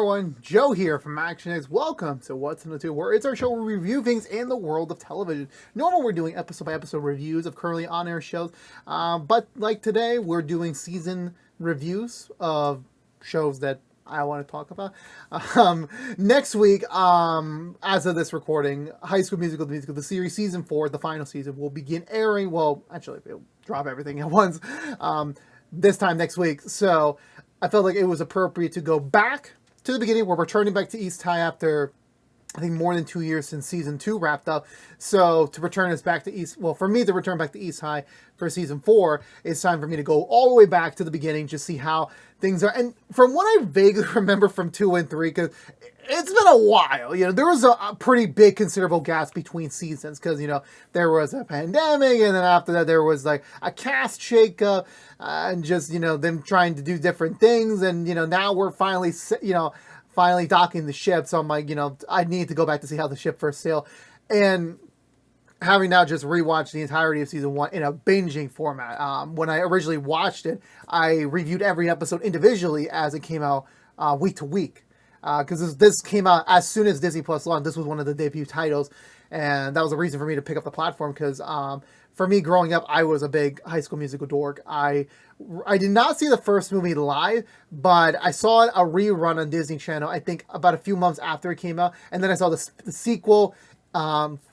everyone, Joe here from ActionX. Welcome to What's in the Two, where it's our show where we review things in the world of television. Normally we're doing episode-by-episode reviews of currently on-air shows, but like today, we're doing season reviews of shows that I want to talk about. Next week, as of this recording, High School Musical, the series season 4, the final season, will begin airing. Well, actually, it'll drop everything at once this time next week. So I felt like it was appropriate to go back to the beginning. We're returning back to East High after, I think, more than 2 years since season 2 wrapped up. So to return us back to East, well, for me to return back to East High for season 4, it's time for me to go all the way back to the beginning, just see how things are. And from what I vaguely remember from 2 and 3, because it's been a while, there was a pretty big considerable gaps between seasons, because, there was a pandemic, and then after that there was like a cast shakeup, and just, them trying to do different things, and, now we're finally, finally docking the ship. So I'm like, I need to go back to see how the ship first sailed. And having now just rewatched the entirety of season 1 in a binging format. When I originally watched it, I reviewed every episode individually as it came out week to week. Because this came out as soon as Disney Plus launched. This was one of the debut titles. And that was a reason for me to pick up the platform, because for me growing up, I was a big High School Musical dork. I did not see the first movie live, but I saw a rerun on Disney Channel, I think about a few months after it came out. And then I saw the sequel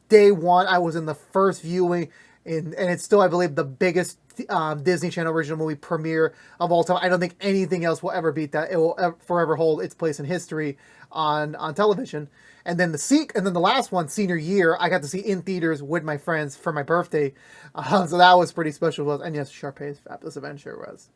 day one. I was in the first viewing, and it's still, I believe, the biggest Disney Channel original movie premiere of all time. I don't think anything else will ever beat that. It will forever hold its place in history on television. And then the last one, senior year, I got to see in theaters with my friends for my birthday. So that was pretty special. And yes, Sharpay's Fabulous Adventure was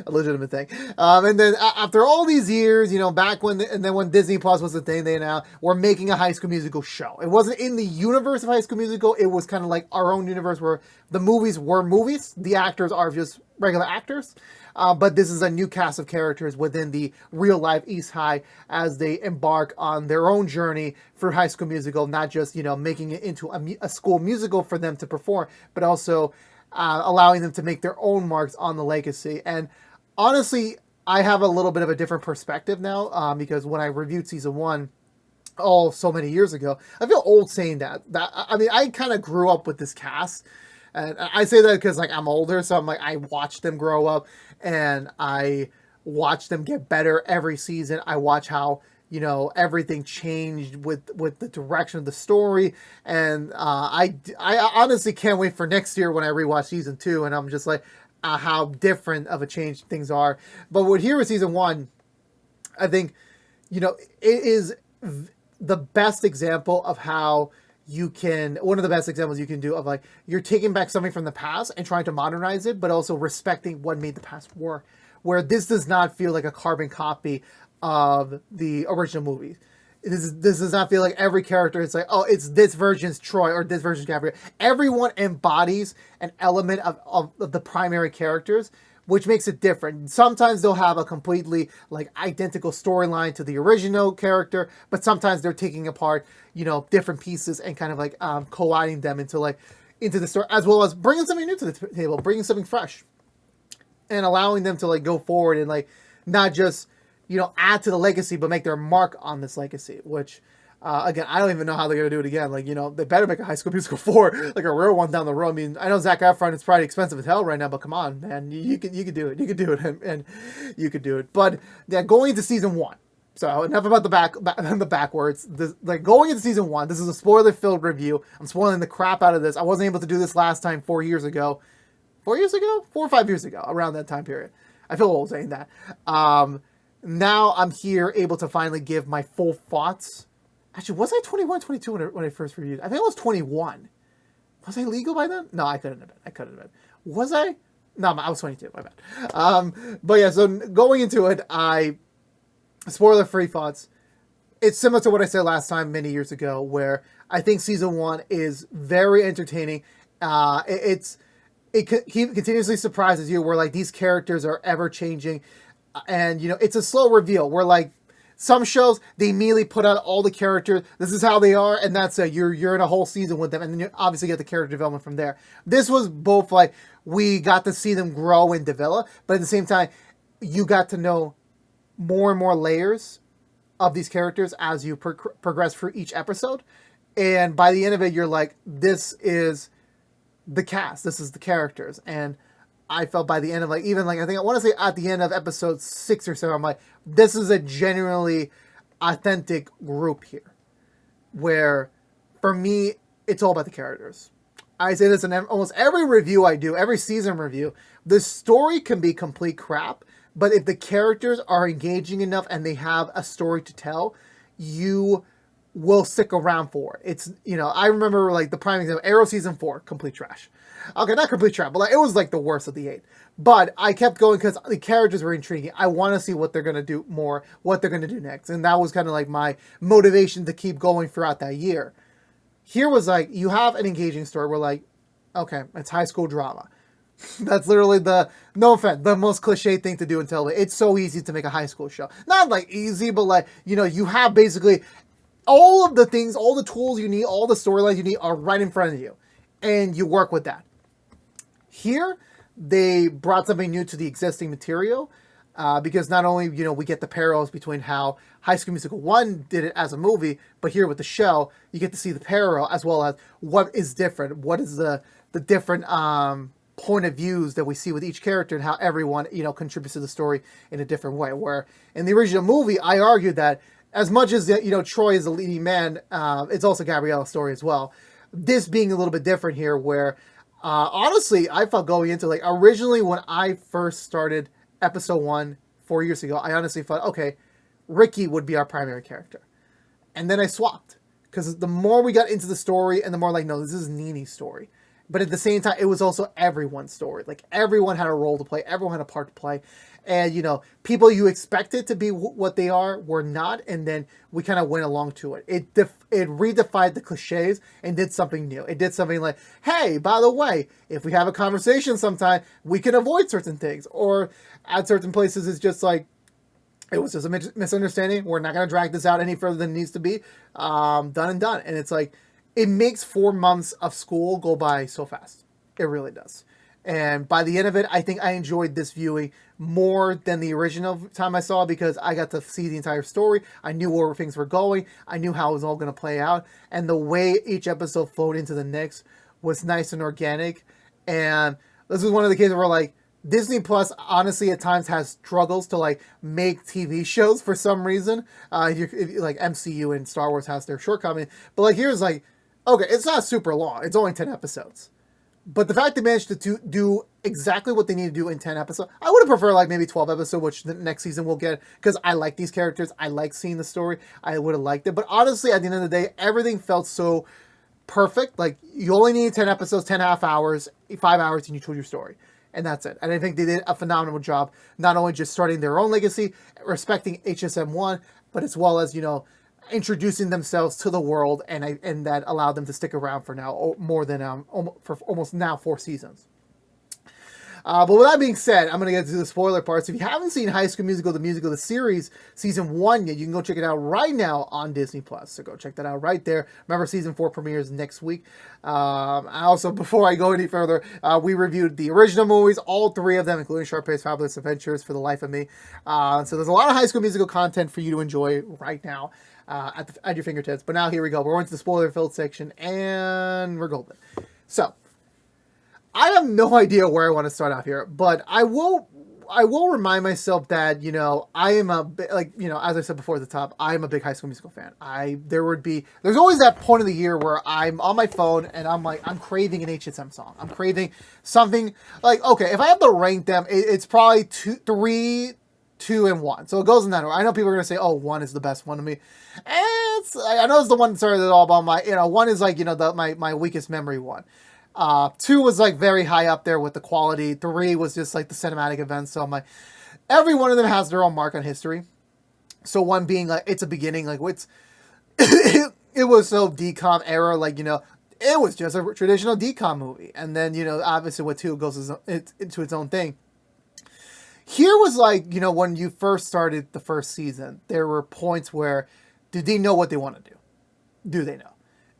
a legitimate thing. And then after all these years, back when Disney Plus was the thing, they now were making a High School Musical show. It wasn't in the universe of High School Musical. It was kind of like our own universe where the movies were movies. The actors are just regular actors. But this is a new cast of characters within the real-life East High as they embark on their own journey for High School Musical, not just, making it into a school musical for them to perform, but also allowing them to make their own marks on the legacy. And honestly, I have a little bit of a different perspective now, because when I reviewed season 1, so many years ago, I feel old saying that. I kind of grew up with this cast. And I say that because, I'm older, so I'm like, I watched them grow up, and I watched them get better every season. I watch how, everything changed with the direction of the story, and I honestly can't wait for next year when I rewatch season 2, and I'm just like, how different of a change things are. But with here with season 1, I think, it is the best example of how one of the best examples you can do of you're taking back something from the past and trying to modernize it, but also respecting what made the past work, where this does not feel like a carbon copy of the original movie. This does not feel like every character is it's this version's Troy or this version's Gabrielle. Everyone embodies an element of the primary characters, which makes it different. Sometimes they'll have a completely identical storyline to the original character, but sometimes they're taking apart, different pieces and kind of colliding them into the story, as well as bringing something new to the table, bringing something fresh, and allowing them to go forward and not just add to the legacy, but make their mark on this legacy. Which again, I don't even know how they're gonna do it again. They better make a High School Musical 4, a real one down the road. I mean, I know Zac Efron is probably expensive as hell right now, but come on, man, you could do it. You could do it, and you could do it. But yeah, going into season 1. So enough about the backwards. Going into season 1, this is a spoiler-filled review. I'm spoiling the crap out of this. I wasn't able to do this last time 4 years ago. 4 years ago? 4 or 5 years ago, around that time period. I feel old saying that. Now I'm here able to finally give my full thoughts. Actually, was I 21, 22 when I first reviewed? I think I was 21. Was I legal by then? No, I couldn't have been. Was I? No, I was 22. My bad. But yeah, so going into it, spoiler-free thoughts. It's similar to what I said last time many years ago, where I think season 1 is very entertaining. He continuously surprises you, where these characters are ever changing, and it's a slow reveal. Where some shows, they immediately put out all the characters. This is how they are, and that's it. You're in a whole season with them, and then you obviously get the character development from there. This was both we got to see them grow and develop, but at the same time, you got to know more and more layers of these characters as you progress through each episode. And by the end of it, you're like, this is the cast, this is the characters. And I felt by the end of, like, even, like, I think I want to say at the end of episode 6 or 7, I'm like, this is a genuinely authentic group here. Where, for me, it's all about the characters. I say this in almost every review I do, every season review. The story can be complete crap, but if the characters are engaging enough and they have a story to tell, you will stick around for it. It's, you know, I remember, like, the prime example, Arrow season 4, complete trash. Okay, not complete trash, but, like, it was, like, the worst of the 8. But I kept going because the characters were intriguing. I want to see what they're going to do more, what they're going to do next. And that was kind of like my motivation to keep going throughout that year. Here was like, you have an engaging story. We're like, okay, it's high school drama. That's literally no offense, the most cliche thing to do in television. It's so easy to make a high school show. Not like easy, but like, you know, you have basically all of the things, all the tools you need, all the storylines you need are right in front of you. And you work with that. Here, they brought something new to the existing material. Because not only, you know, we get the parallels between how High School Musical 1 did it as a movie, but here with the show, you get to see the parallel as well as what is different. What is the different point of views that we see with each character and how everyone, you know, contributes to the story in a different way. Where in the original movie, I argued that as much as, you know, Troy is the leading man, it's also Gabriella's story as well. This being a little bit different here where, honestly, I felt going into, like, originally when I first started episode 1 4 years ago, I honestly thought, okay, Ricky would be our primary character. And then I swapped. Because the more we got into the story, and the more like, no, this is Nini's story. But at the same time, it was also everyone's story. Like, everyone had a role to play. Everyone had a part to play. And, you know, people you expected to be what they are were not. And then we kind of went along to it. It redefined the cliches and did something new. It did something like, hey, by the way, if we have a conversation sometime, we can avoid certain things. Or at certain places, it's just like, it was just a misunderstanding. We're not going to drag this out any further than it needs to be. Done and done. And it's like, it makes 4 months of school go by so fast. It really does. And by the end of it, I think I enjoyed this viewing more than the original time I saw it because I got to see the entire story. I knew where things were going. I knew how it was all going to play out. And the way each episode flowed into the next was nice and organic. And this was one of the cases where, like, Disney Plus, honestly, at times has struggles to, like, make TV shows for some reason. Like, MCU and Star Wars has their shortcoming. But, like, here's, like, okay, it's not super long. It's only 10 episodes. But the fact they managed to do exactly what they need to do in 10 episodes, I would have preferred like maybe 12 episodes, which the next season we'll get, because I like these characters. I like seeing the story. I would have liked it. But honestly, at the end of the day, everything felt so perfect. Like, you only need 10 episodes, 10.5 hours, 5 hours, and you told your story. And that's it. And I think they did a phenomenal job, not only just starting their own legacy, respecting HSM1, but as well as, you know, introducing themselves to the world, and that allowed them to stick around for now more than for almost now 4 seasons. But with that being said, I'm going to get to the spoiler part. So if you haven't seen High School Musical, the series, season 1 yet, you can go check it out right now on Disney Plus. So go check that out right there. Remember, season 4 premieres next week. Also, before I go any further, we reviewed the original movies, all 3 of them, including Sharpay's Fabulous Adventures, For the Life of Me. So there's a lot of High School Musical content for you to enjoy right now. At your fingertips. But now here we go. We're going to the spoiler-filled section, and we're golden. So, I have no idea where I want to start off here, but I will remind myself that, you know, I am as I said before at the top, I am a big High School Musical fan. There's always that point of the year where I'm on my phone and I'm like, I'm craving an HSM song. I'm craving something like, okay, if I have to rank them, it's probably 3, 2, and 1. So it goes in that order. I know people are going to say, oh, 1 is the best one to me. I know it's the one that started it all, but 1 is like, you know, my weakest memory one. 2 was like very high up there with the quality. 3 was just like the cinematic events. So I'm like, every one of them has their own mark on history. So 1 being like, it's a beginning, like it was so DCOM era, like, you know, it was just a traditional DCOM movie. And then, you know, obviously with 2 goes into its own thing. Here was like, you know, when you first started the first season, there were points where, do they know what they want to do? Do they know?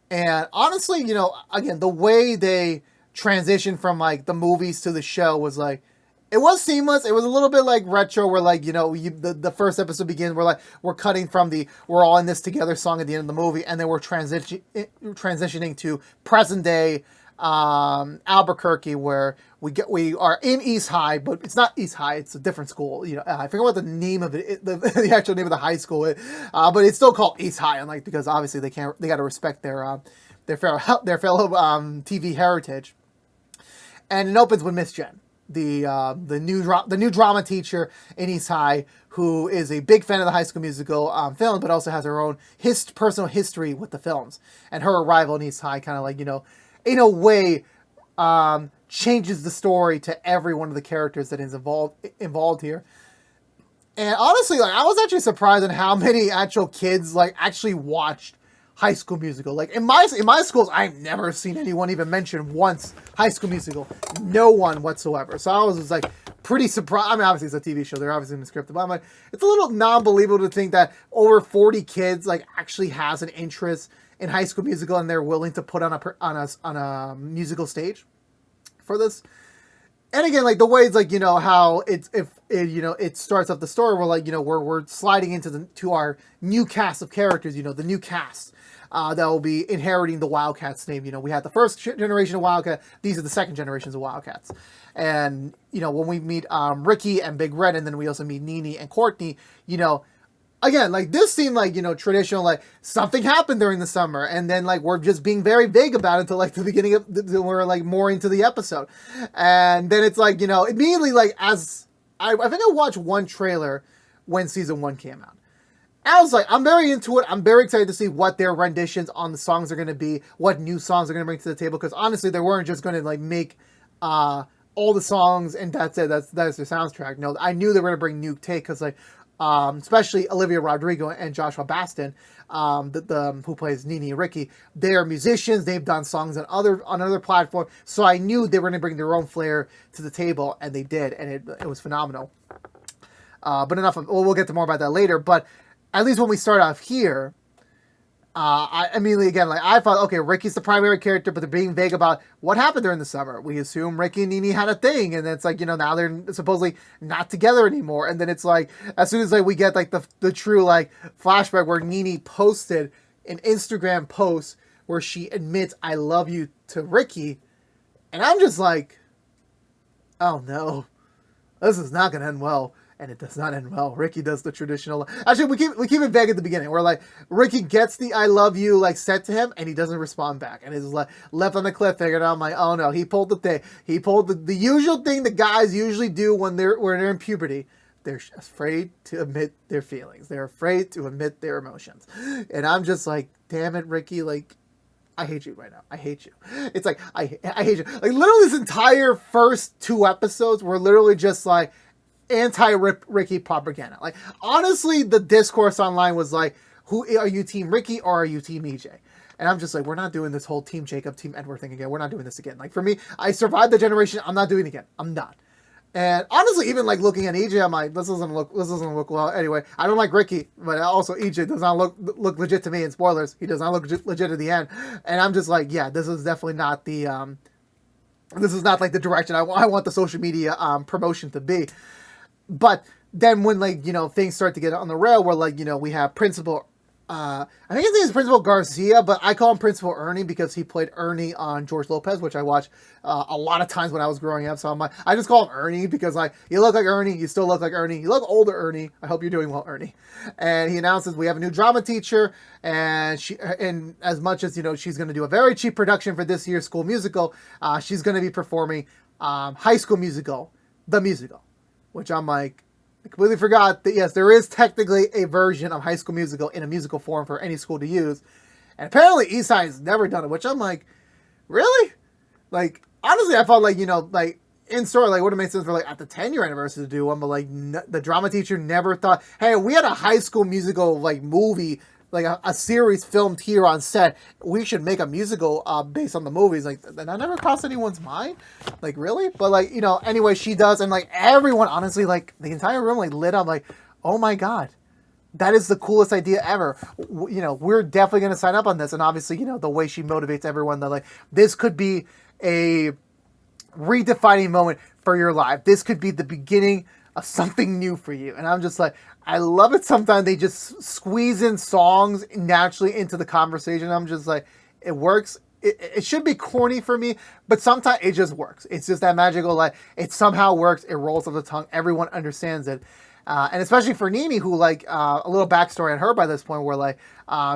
And honestly, you know, again, the way they transitioned from like the movies to the show was like, It was seamless. It was a little bit like retro, where like the first episode begins. We're cutting from the "We're all in this together" song at the end of the movie, and then we're transitioning to present day Albuquerque, where we are in East High, but it's not East High. It's a different school. I forget what the name of it, the actual name of the high school is, but it's still called East High. And like, because obviously they got to respect their fellow TV heritage. And it opens with Miss Jen, the new drama teacher in East High, who is a big fan of the High School Musical film, but also has her own personal history with the films. And her arrival in East High kind of like, in a way, changes the story to every one of the characters that is involved here. And honestly, like, I was actually surprised at how many actual kids like actually watched High School Musical. Like in my schools, I've never seen anyone even mention once High School Musical. No one whatsoever. So I was just like pretty surprised. I mean, obviously it's a TV show. They're obviously in the script, but I'm like, it's a little non-believable to think that over 40 kids like actually has an interest in High School Musical and they're willing to put on a musical stage for this. And again, like the way it's like, how it starts off the story, we're like, we're sliding into our new cast of characters, the new cast that will be inheriting the Wildcats name. We had the first generation of Wildcat. These are the second generations of Wildcats. And, when we meet Ricky and Big Red, and then we also meet Nene and Courtney, again, like this seemed like, traditional, like something happened during the summer. And then like, we're just being very vague about it until like the beginning of we're like more into the episode. And then it's like, immediately, like as I think I watched one trailer when season 1 came out. I was like, I'm very into it. I'm very excited to see what their renditions on the songs are going to be, what new songs they're going to bring to the table. Because honestly, they weren't just going to like make all the songs and that's it. That's their soundtrack. No, I knew they were going to bring new take because like, especially Olivia Rodrigo and Joshua Baston, who plays Nene and Ricky. They are musicians. They've done songs on other platforms. So I knew they were going to bring their own flair to the table, and they did, and it was phenomenal. But enough of, we'll get to more about that later. But at least when we start off here, I immediately, again, like I thought, okay, Ricky's the primary character, but they're being vague about what happened during the summer. We assume Ricky and Nene had a thing, and it's like, now they're supposedly not together anymore. And then it's like, as soon as like we get like the true like flashback where Nene posted an Instagram post where she admits "I love you" to Ricky, and I'm just like, oh no, this is not gonna end well. And it does not end well. Ricky does the traditional. Actually, we keep it vague at the beginning. We're like, Ricky gets the "I love you" like said to him, and he doesn't respond back, and it's like left on the cliffhanger. And I'm like, oh no, he pulled the thing. He pulled the usual thing that guys usually do when they're in puberty. They're afraid to admit their feelings. They're afraid to admit their emotions. And I'm just like, damn it, Ricky, like, I hate you right now. I hate you. It's like, I hate you. Like, literally this entire first 2 episodes were literally just like anti-Ricky propaganda. Like, honestly, the discourse online was like, who are you, Team Ricky or are you Team EJ? And I'm just like, we're not doing this whole Team Jacob, Team Edward thing again. We're not doing this again. Like, for me, I survived the generation. I'm not doing it again. I'm not. And honestly, even like looking at EJ, I'm like, this doesn't look well. Anyway, I don't like Ricky, but also EJ does not look legit to me. And spoilers, he does not look legit at the end. And I'm just like, yeah, this is definitely not the this is not like the direction I want the social media promotion to be. But then when like, things start to get on the rail where like, we have Principal, I think his name is Principal Garcia, but I call him Principal Ernie because he played Ernie on George Lopez, which I watched a lot of times when I was growing up. So I'm like, I just call him Ernie because like, you look like Ernie, you still look like Ernie, you look older Ernie. I hope you're doing well, Ernie. And he announces we have a new drama teacher, and and as much as, she's going to do a very cheap production for this year's school musical, she's going to be performing High School Musical, the musical. Which I'm like, I completely forgot that, yes, there is technically a version of High School Musical in a musical form for any school to use. And apparently Eastside has never done it, which I'm like, really? Like, honestly, I felt like, like, in story, like, would have made sense for, like, at the 10-year anniversary to do one, but, like, the drama teacher never thought, hey, we had a High School Musical, like, movie, like, a series filmed here on set. We should make a musical based on the movies. Like, that never crossed anyone's mind. Like, really? But, like, anyway, she does. And, like, everyone, honestly, like, the entire room, like, lit up. Like, oh, my God. That is the coolest idea ever. We're definitely going to sign up on this. And, obviously, the way she motivates everyone, that, like, this could be a redefining moment for your life. This could be the beginning of something new for you. And I'm just like, I love it. Sometimes they just squeeze in songs naturally into the conversation. I'm just like, it works. It should be corny for me, but sometimes it just works. It's just that magical, like, it somehow works. It rolls off the tongue. Everyone understands it. And especially for Nini, who, like, a little backstory on her by this point, where, like,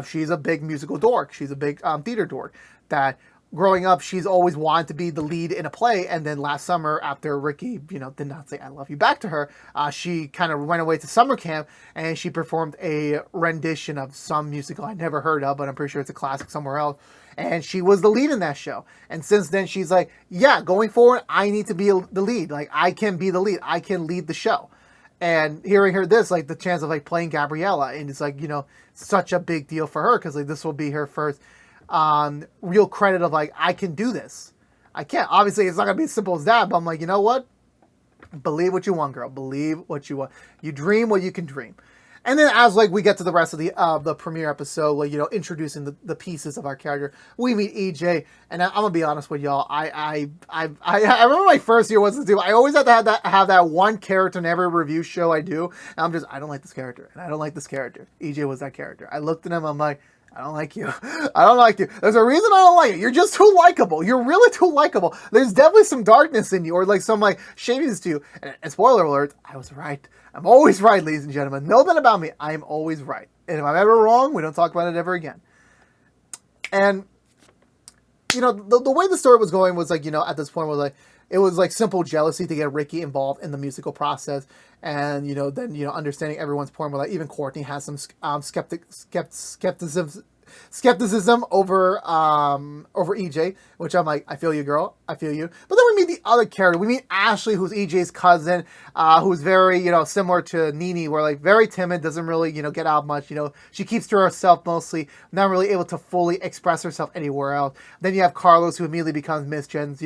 she's a big musical dork. She's a big theater dork. That growing up, she's always wanted to be the lead in a play. And then last summer, after Ricky, did not say I love you back to her, she kind of went away to summer camp and she performed a rendition of some musical I never heard of, but I'm pretty sure it's a classic somewhere else. And she was the lead in that show. And since then, she's like, yeah, going forward, I need to be the lead. Like, I can be the lead. I can lead the show. And hearing her this, like, the chance of, like, playing Gabriella, and it's, like, such a big deal for her, because, like, this will be her first real credit of, like, I can do this. I can't. Obviously, it's not going to be as simple as that, but I'm like, you know what? Believe what you want, girl. Believe what you want. You dream what you can dream. And then as, like, we get to the rest of the premiere episode, like, introducing the pieces of our character, we meet EJ, and I'm gonna be honest with y'all, I remember my first year was to do, I always have to have that one character in every review show I do, and I don't like this character, and I don't like this character. EJ was that character. I looked at him, I'm like, I don't like you. I don't like you. There's a reason I don't like you. You're just too likable. You're really too likable. There's definitely some darkness in you, or, like, some, like, shadiness to you. And spoiler alert, I was right. I'm always right, ladies and gentlemen. Know that about me. I am always right. And if I'm ever wrong, we don't talk about it ever again. And, the way the story was going was, like, at this point was, like, it was, like, simple jealousy to get Ricky involved in the musical process. And, then, understanding everyone's point where, like, even Courtney has some skepticism over EJ, which I'm like, I feel you, girl. I feel you. But then we meet the other character. We meet Ashley, who's EJ's cousin, who's very, similar to Nini, where, like, very timid, doesn't really, get out much. She keeps to herself mostly, not really able to fully express herself anywhere else. Then you have Carlos, who immediately becomes Miss Jen's,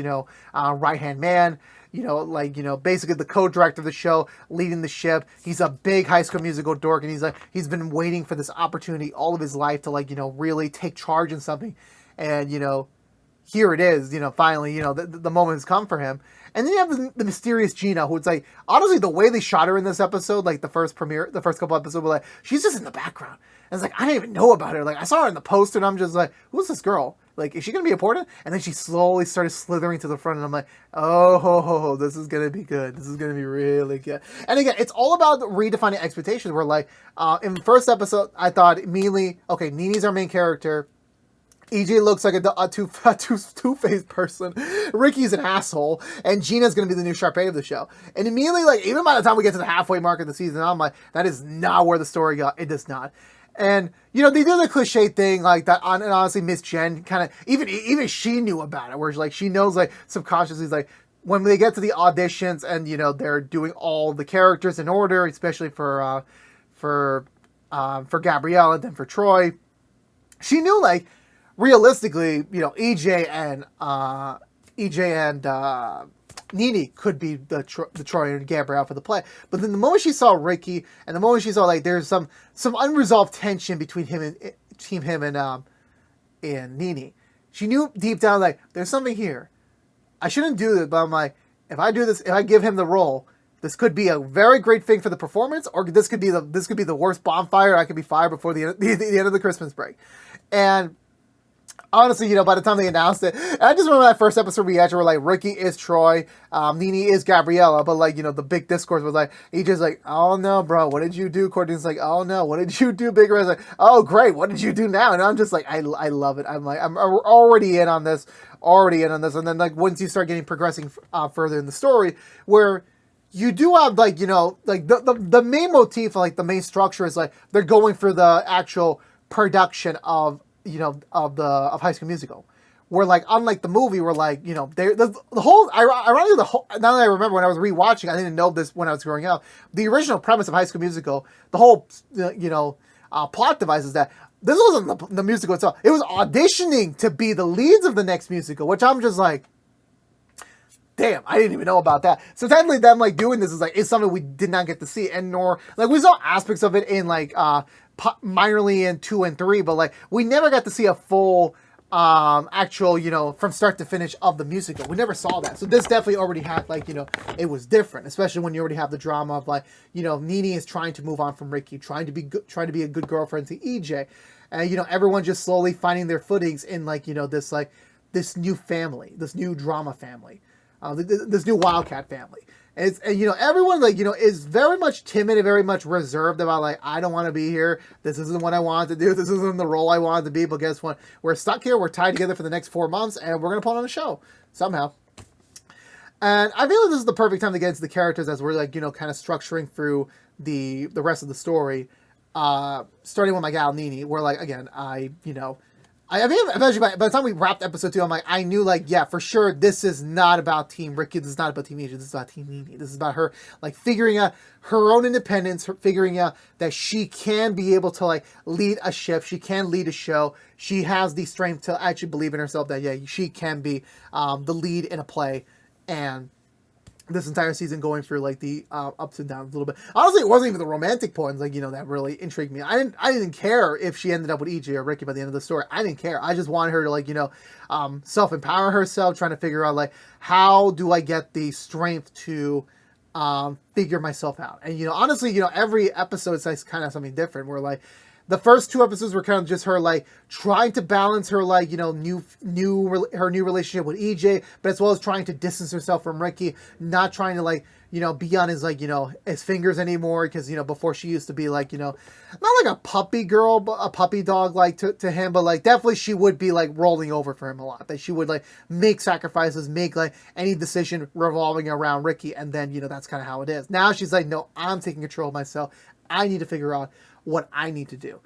right-hand man. Basically the co-director of the show, leading the ship. He's a big High School Musical dork, and he's been waiting for this opportunity all of his life to, like, really take charge in something. And, here it is, finally, the moment has come for him. And then you have the mysterious Gina, who it's like, honestly, the way they shot her in this episode, like the first couple episodes, were like, she's just in the background. And it's like, I didn't even know about her. Like, I saw her in the poster, and I'm just like, who's this girl? Like, is she going to be important? And then she slowly started slithering to the front, and I'm like, oh, this is going to be good. This is going to be really good. And again, it's all about redefining expectations. Where, like, in the first episode, I thought immediately, okay, Nini's our main character. EJ looks like a two-faced person. Ricky's an asshole. And Gina's going to be the new Sharpay of the show. And immediately, like, even by the time we get to the halfway mark of the season, I'm like, that is not where the story got. It does not. And, they do the cliche thing, like, that, and honestly, Miss Jen kind of, even she knew about it, where, like, she knows, like, subconsciously, like, when they get to the auditions and, they're doing all the characters in order, especially for Gabrielle and then for Troy, she knew, like, realistically, EJ and Nini could be the Troy and Gabrielle for the play. But then the moment she saw Ricky, and the moment she saw, like, there's some unresolved tension between him and Nini, she knew deep down, like, there's something here. I shouldn't do this, but I'm like, if I do this, if I give him the role, this could be a very great thing for the performance, or this could be the worst bonfire. I could be fired before the end of the Christmas break. And honestly, by the time they announced it, and I just remember that first episode reaction where, like, Ricky is Troy, Nini is Gabriella, but, like, the big discourse was, like, he just like, oh no, bro, what did you do? Courtney's like, oh no, what did you do? Big Red's like, oh great, what did you do now? And I'm just like, I love it. I'm like, I'm already in on this. And then, like, once you start progressing further in the story, where you do have, like, like the main motif, like the main structure is, like, they're going for the actual production of High School Musical, where, like, unlike the movie, where, like, the whole, ironically, now that I remember, when I was rewatching, I didn't know this when I was growing up, the original premise of High School Musical, the whole, plot device is that this wasn't the musical itself. It was auditioning to be the leads of the next musical, which I'm just like, damn, I didn't even know about that. So technically them, like, doing this is something we did not get to see, and nor, like, we saw aspects of it in, like, minorly in 2 and 3, but, like, we never got to see a full actual, from start to finish of the musical. We never saw that. So this definitely already had, like, it was different, especially when you already have the drama of, like, Nene is trying to move on from Ricky, trying to be a good girlfriend to EJ. And, everyone just slowly finding their footings in, like, this new family, this new drama family, this new Wildcat family. And everyone, like, is very much timid and very much reserved about, like, I don't want to be here. This isn't what I wanted to do. This isn't the role I wanted to be. But guess what? We're stuck here. We're tied together for the next 4 months, and we're going to put on a show somehow. And I feel like this is the perfect time to get into the characters as we're, like, kind of structuring through the rest of the story. Starting with my gal, Nene, where, like, again, I mean, eventually, by the time we wrapped episode 2, I'm like, I knew, like, yeah, for sure, this is not about Team Ricky. This is not about Team Asia. This is about Team Nene. This is about her, like, figuring out her own independence, figuring out that she can be able to, like, lead a ship. She can lead a show. She has the strength to actually believe in herself that, yeah, she can be the lead in a play. And this entire season going through, like, the ups and downs a little bit. Honestly, it wasn't even the romantic points, like, that really intrigued me. I didn't care if she ended up with EJ or Ricky by the end of the story. I didn't care. I just wanted her to, like, self-empower herself, trying to figure out, like, how do I get the strength to figure myself out. And, honestly, every episode is kind of something different, where, like, the first 2 episodes were kind of just her, like, trying to balance her, like, her new relationship with EJ, but as well as trying to distance herself from Ricky, not trying to, like, be on his, like, his fingers anymore, because, before she used to be, like, not like a puppy girl, but a puppy dog, like, to him, but, like, definitely she would be, like, rolling over for him a lot, that she would, like, make sacrifices, make, like, any decision revolving around Ricky, and then, that's kind of how it is. Now she's like, no, I'm taking control of myself. I need to figure out what I need to do.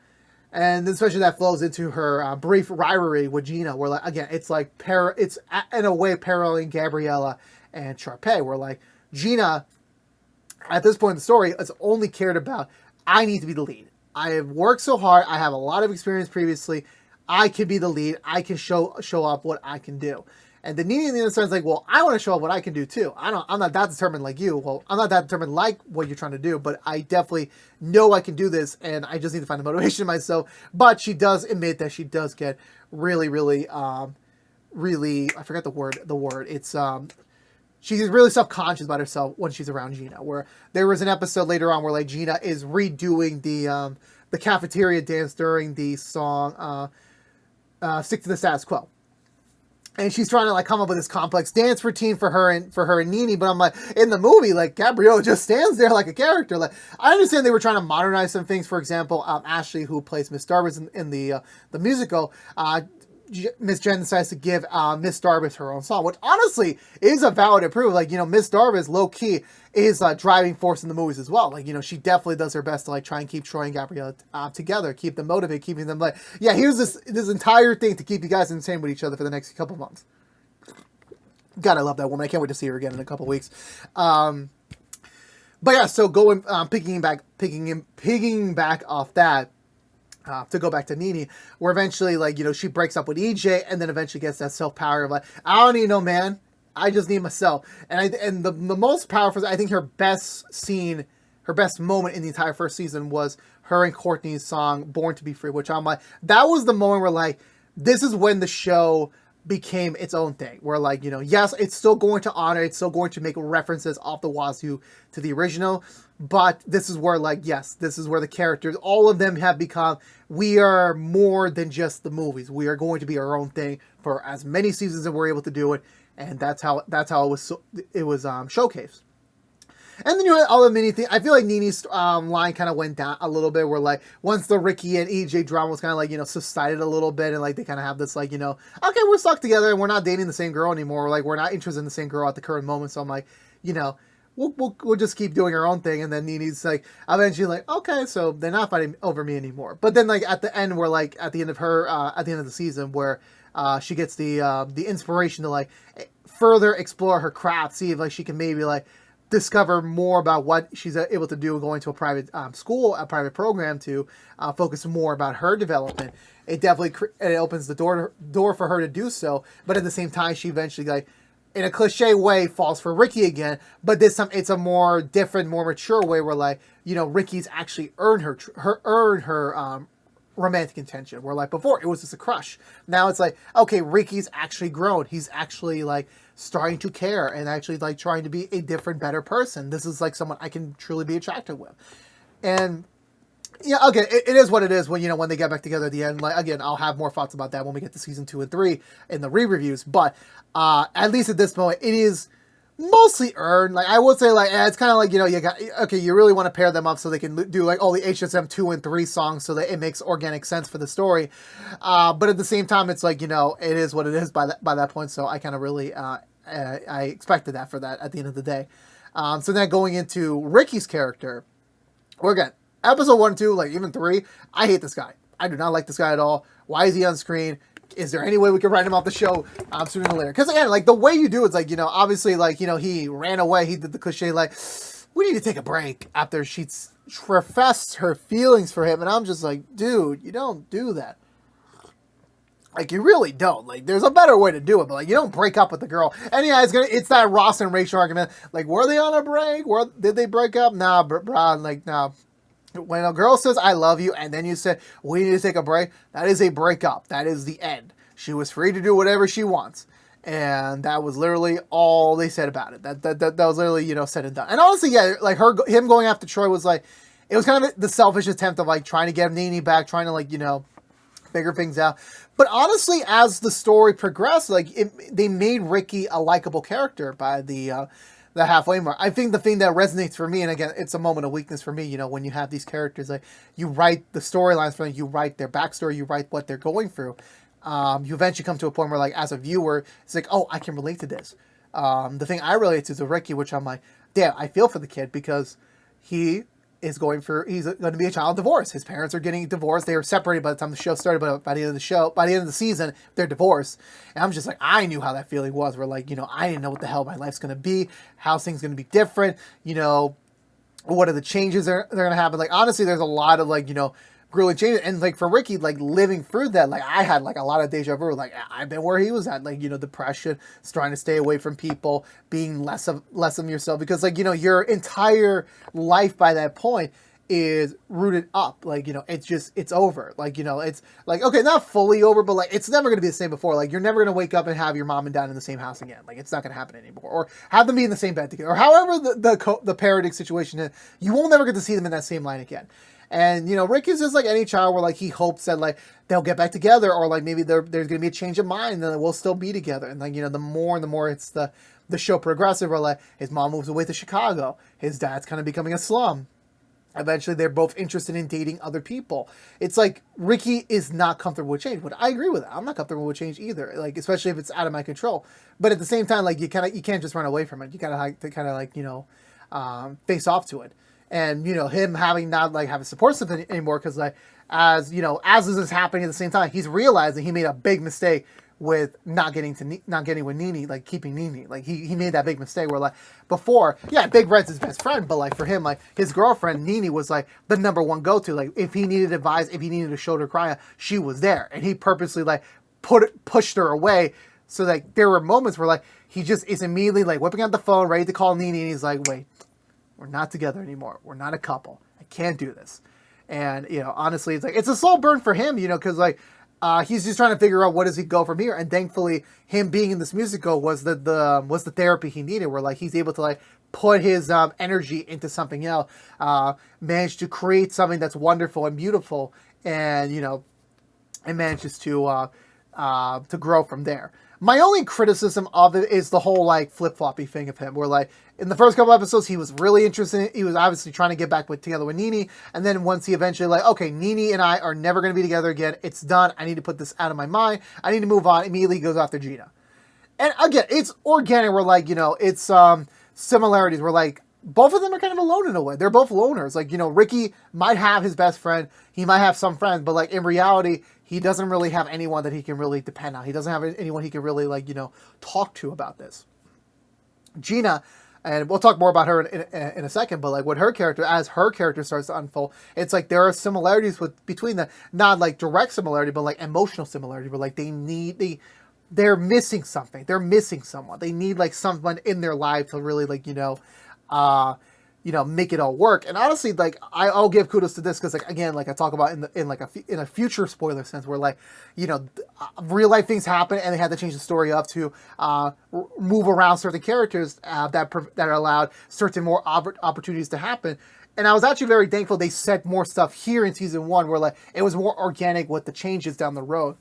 And especially that flows into her brief rivalry with Gina, where, like, again, it's like it's in a way paralleling Gabriella and Sharpay, where, like, Gina at this point in the story has only cared about, I need to be the lead. I have worked so hard. I have a lot of experience previously. I can be the lead. I can show up what I can do. And the Nene, in the other side, is like, well, I want to show up what I can do too. I'm not that determined like you. Well, I'm not that determined like what you're trying to do, but I definitely know I can do this, and I just need to find the motivation in myself. But she does admit that she does get really, really, really, I forgot the word. It's, she's really self-conscious about herself when she's around Gina, where there was an episode later on where, like, Gina is redoing the cafeteria dance during the song, Stick to the Status Quo. And she's trying to, like, come up with this complex dance routine for her and Nene, but I'm like, in the movie, like, Gabrielle just stands there like a character. Like, I understand they were trying to modernize some things. For example, Ashley, who plays Miss Darbus in the musical, Miss Jen decides to give Miss Darbus her own song, which honestly is a valid improvement. Like, Miss Darbus, low key, is a driving force in the movies as well. Like, she definitely does her best to, like, try and keep Troy and Gabriella together, keep them motivated, keeping them, like, yeah, here's this entire thing to keep you guys insane with each other for the next couple months. God, I love that woman. I can't wait to see her again in a couple weeks. But yeah, so going picking back off that. To go back to Nene, where eventually, like, she breaks up with EJ, and then eventually gets that self-power of, like, I don't need no man, I just need myself. And the most powerful, I think her best moment in the entire first season was her and Courtney's song Born to Be Free, which I'm like, that was the moment where, like, this is when the show became its own thing, where, like, yes, it's still going to honor, it's still going to make references off the wazoo to the original, but this is where, like, yes, this is where the characters, all of them have become, we are more than just the movies. We are going to be our own thing for as many seasons as we're able to do it, and that's how it was showcased. And then you had all the mini things. I feel like Nene's line kind of went down a little bit, where, like, once the Ricky and EJ drama was kind of, like, subsided a little bit, and, like, they kind of have this, like, okay, we're stuck together and we're not dating the same girl anymore. Like, we're not interested in the same girl at the current moment. So I'm like, we'll just keep doing our own thing. And then Nene's like, eventually, like, okay, so they're not fighting over me anymore. But then, like, at the end, where, like, at the end of the season, where she gets the inspiration to, like, further explore her craft, see if, like, she can maybe, like, discover more about what she's able to do going to a private school, a private program, to focus more about her development. It definitely it opens the door for her to do so, but at the same time, she eventually, like, in a cliche way, falls for Ricky again, but this time it's a more different, more mature way, where, like, Ricky's actually earned her romantic intention. Where like before it was just a crush. Now it's like, okay, Ricky's actually grown. He's actually like starting to care and actually like trying to be a different, better person. This is like someone I can truly be attracted with. And yeah, okay, it is what it is when, you know, when they get back together at the end. Like, again, I'll have more thoughts about that when we get to season 2 and 3 in the re-reviews. But at least at this point, it is mostly earned. Like, I would say, like, it's kind of like, you know, you really want to pair them up so they can do, like, all the HSM 2 and 3 songs so that it makes organic sense for the story. But at the same time, it's like, you know, it is what it is by that point. So I kind of really, I expected that for that at the end of the day. So then going into Ricky's character, we're again, episode 1, 2, like even 3, I hate this guy. I do not like this guy at all. Why is he on screen? Is there any way we can write him off the show sooner or later? Because again, like the way you do it's like, you know, obviously like, you know, he ran away. He did the cliche like, we need to take a break after she's professed her feelings for him. And I'm just like, dude, you don't do that. Like, you really don't. Like, there's a better way to do it, but, like, you don't break up with the girl. And, yeah, it's that Ross and Rachel argument. Like, were they on a break? Did they break up? Nah, bro, like, nah. When a girl says, I love you, and then you say, we need to take a break, that is a breakup. That is the end. She was free to do whatever she wants. And that was literally all they said about it. That was literally, you know, said and done. And honestly, yeah, like, him going after Troy was, like, it was kind of the selfish attempt of, like, trying to get Nene back, trying to, like, you know, figure things out. But honestly, as the story progressed, like, they made Ricky a likable character by the halfway mark. I think the thing that resonates for me, and again, it's a moment of weakness for me, you know, when you have these characters, like, you write the storylines for them, you write their backstory, you write what they're going through. You eventually come to a point where, like, as a viewer, it's like, oh, I can relate to this. The thing I relate to is Ricky, which I'm like, damn, I feel for the kid because he's going to be a child of divorce. His parents are getting divorced. They were separated by the time the show started, but by the end of the season, they're divorced. And I'm just like, I knew how that feeling was. Where like, you know, I didn't know what the hell my life's going to be. How's things going to be different? You know, what are the changes they're going to happen? Like, honestly, there's a lot of like, you know, grueling changes. And like for Ricky, like living through that, like I had like a lot of deja vu. Like I've been where he was at, like, you know, depression, trying to stay away from people, being less of yourself, because like, you know, your entire life by that point is rooted up. Like, you know, it's over. Like, you know, it's like, okay, not fully over, but like, it's never going to be the same before. Like, you're never going to wake up and have your mom and dad in the same house again. Like, it's not going to happen anymore. Or have them be in the same bed together. Or however the parenting situation is, you will never get to see them in that same line again. And, you know, Ricky's just like any child where, like, he hopes that, like, they'll get back together, or, like, maybe there's going to be a change of mind, and then we'll still be together. And, like, you know, the more and the more it's the show progressive, where, like, his mom moves away to Chicago. His dad's kind of becoming a slum. Eventually, they're both interested in dating other people. It's like, Ricky is not comfortable with change. But I agree with that. I'm not comfortable with change either. Like, especially if it's out of my control. But at the same time, like, you can't just run away from it. You gotta kind of, like, you know, face off to it. And, you know, him having not, like, have a support system anymore, because, like, as, you know, as this is happening at the same time, he's realizing he made a big mistake with not getting with Nene, like, keeping Nene. Like, he made that big mistake where, like, before, yeah, Big Red's his best friend, but, like, for him, like, his girlfriend, Nene, was, like, the number one go-to. Like, if he needed advice, if he needed a shoulder cry, she was there. And he purposely, like, pushed her away. So, like, there were moments where, like, he just is immediately, like, whipping out the phone, ready to call Nene, and he's like, wait. We're not together anymore. We're not a couple. I can't do this. And, you know, honestly, it's like, it's a slow burn for him, you know, because, like, he's just trying to figure out what does he go from here. And thankfully, him being in this musical was the therapy he needed, where, like, he's able to, like, put his energy into something else, manage to create something that's wonderful and beautiful, and, you know, and manages to grow from there. My only criticism of it is the whole, like, flip-floppy thing of him, where, like, in the first couple episodes, he was really interested. He was obviously trying to get back together with Nene. And then once he eventually, like, okay, Nene and I are never going to be together again. It's done. I need to put this out of my mind. I need to move on. Immediately goes after Gina. And again, it's organic. We're like, you know, it's similarities. We're like, both of them are kind of alone in a way. They're both loners. Like, you know, Ricky might have his best friend. He might have some friends. But, like, in reality, he doesn't really have anyone that he can really depend on. He doesn't have anyone he can really, like, you know, talk to about this. Gina, and we'll talk more about her in a second, but, like, what her character, as her character starts to unfold, it's like there are similarities between them. Not, like, direct similarity, but, like, emotional similarity, where, like, they're missing something. They're missing someone. They need, like, someone in their life to really, like, you know, make it all work. And honestly, like I'll give kudos to this because, like, again, like I talk about in a future spoiler sense, where like real life things happen and they had to change the story up to move around certain characters that allowed certain more opportunities to happen. And I was actually very thankful they set more stuff here in season 1, where like it was more organic with the changes down the road.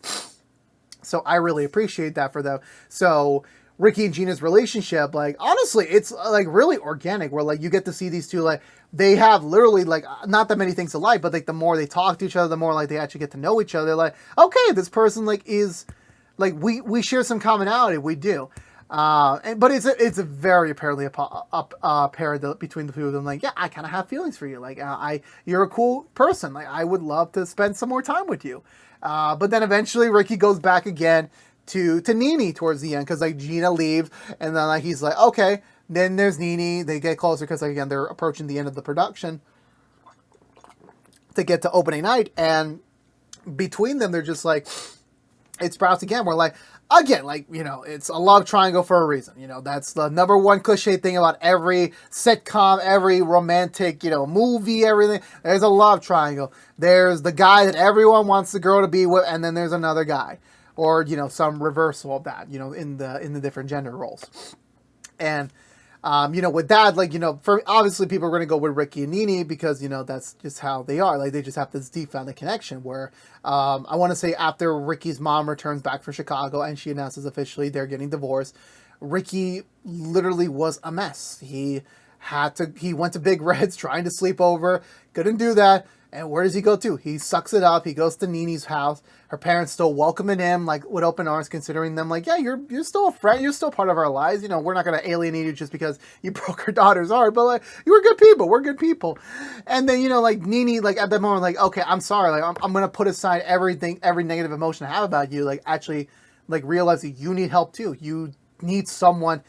So I really appreciate that for them. So Ricky and Gina's relationship, like, honestly, it's like really organic, where like you get to see these two, like, they have literally like not that many things alike, but like the more they talk to each other, the more like they actually get to know each other. Like, okay, this person like is like we share some commonality, we do. But it's a very apparently apparent between the two of them. Like, yeah, I kind of have feelings for you. Like, you're a cool person. Like, I would love to spend some more time with you. But then eventually Ricky goes back again to Nini towards the end, because like Gina leaves, and then like he's like, okay. Then there's Nini. They get closer because like again they're approaching the end of the production to get to opening night, and between them they're just like, it sprouts again. We're like, again, like, it's a love triangle for a reason. That's the number one cliche thing about every sitcom, every romantic, movie, everything. There's a love triangle. There's the guy that everyone wants the girl to be with, and then there's another guy. Or, some reversal of that, in the different gender roles. And, with that, like, for obviously people are going to go with Ricky and Nini because, that's just how they are. Like, they just have this deep family connection where, I want to say after Ricky's mom returns back from Chicago and she announces officially they're getting divorced, Ricky literally was a mess. He went to Big Red's trying to sleep over, couldn't do that. And where does he go to? He sucks it up. He goes to Nini's house. Her parents still welcoming him, like, with open arms, considering them, like, yeah, you're still a friend. You're still part of our lives. We're not going to alienate you just because you broke her daughter's heart. But, like, you were good people. We're good people. And then, like, Nini, like, at that moment, like, okay, I'm sorry. Like, I'm going to put aside every negative emotion I have about you. Like, actually, like, realize that you need help, too. You need someone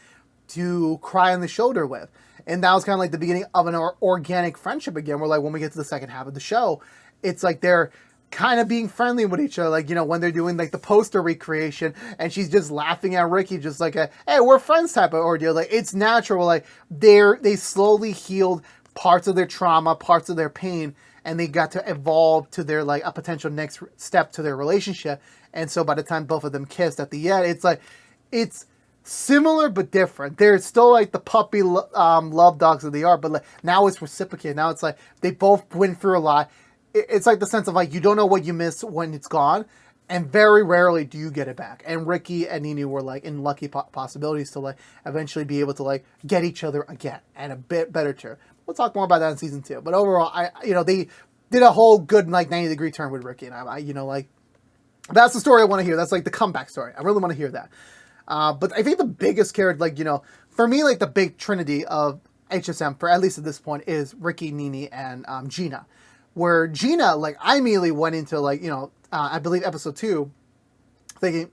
to cry on the shoulder with. And that was kind of like the beginning of an organic friendship again, where like when we get to the second half of the show, it's like they're kind of being friendly with each other. Like, when they're doing like the poster recreation and she's just laughing at Ricky, just like hey, we're friends type of ordeal. Like, it's natural. Like, they slowly healed parts of their trauma, parts of their pain, and they got to evolve to their like a potential next step to their relationship. And so by the time both of them kissed at the end, it's like, it's similar but different. They're still like the puppy love dogs that they are, but like now it's reciprocated. Now it's like they both went through a lot. It's like the sense of like you don't know what you miss when it's gone, and very rarely do you get it back. And Ricky and Nini were like in lucky possibilities to like eventually be able to like get each other again and a bit better too. We'll talk more about that in season 2. But overall, they did a whole good like 90-degree turn with Ricky, and I like that's the story I want to hear. That's like the comeback story. I really want to hear that. But I think the biggest character, like, for me, like the big trinity of HSM, for at least at this point, is Ricky, Nini, and Gina. Where Gina, like, I immediately went into, like, I believe episode 2, thinking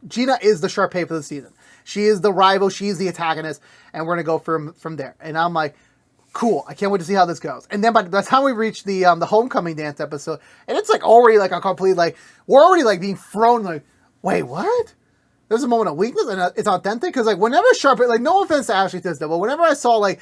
Gina is the Sharpay for the season. She is the rival, she's the antagonist, and we're going to go from there. And I'm like, cool, I can't wait to see how this goes. And then by the time we reach the homecoming dance episode, and it's, like, already, like, a complete, like, we're already, like, being thrown, like, wait, what? There's a moment of weakness, and it's authentic, because, like, whenever Sharpay, like, no offense to Ashley Tisdale, but whenever I saw, like,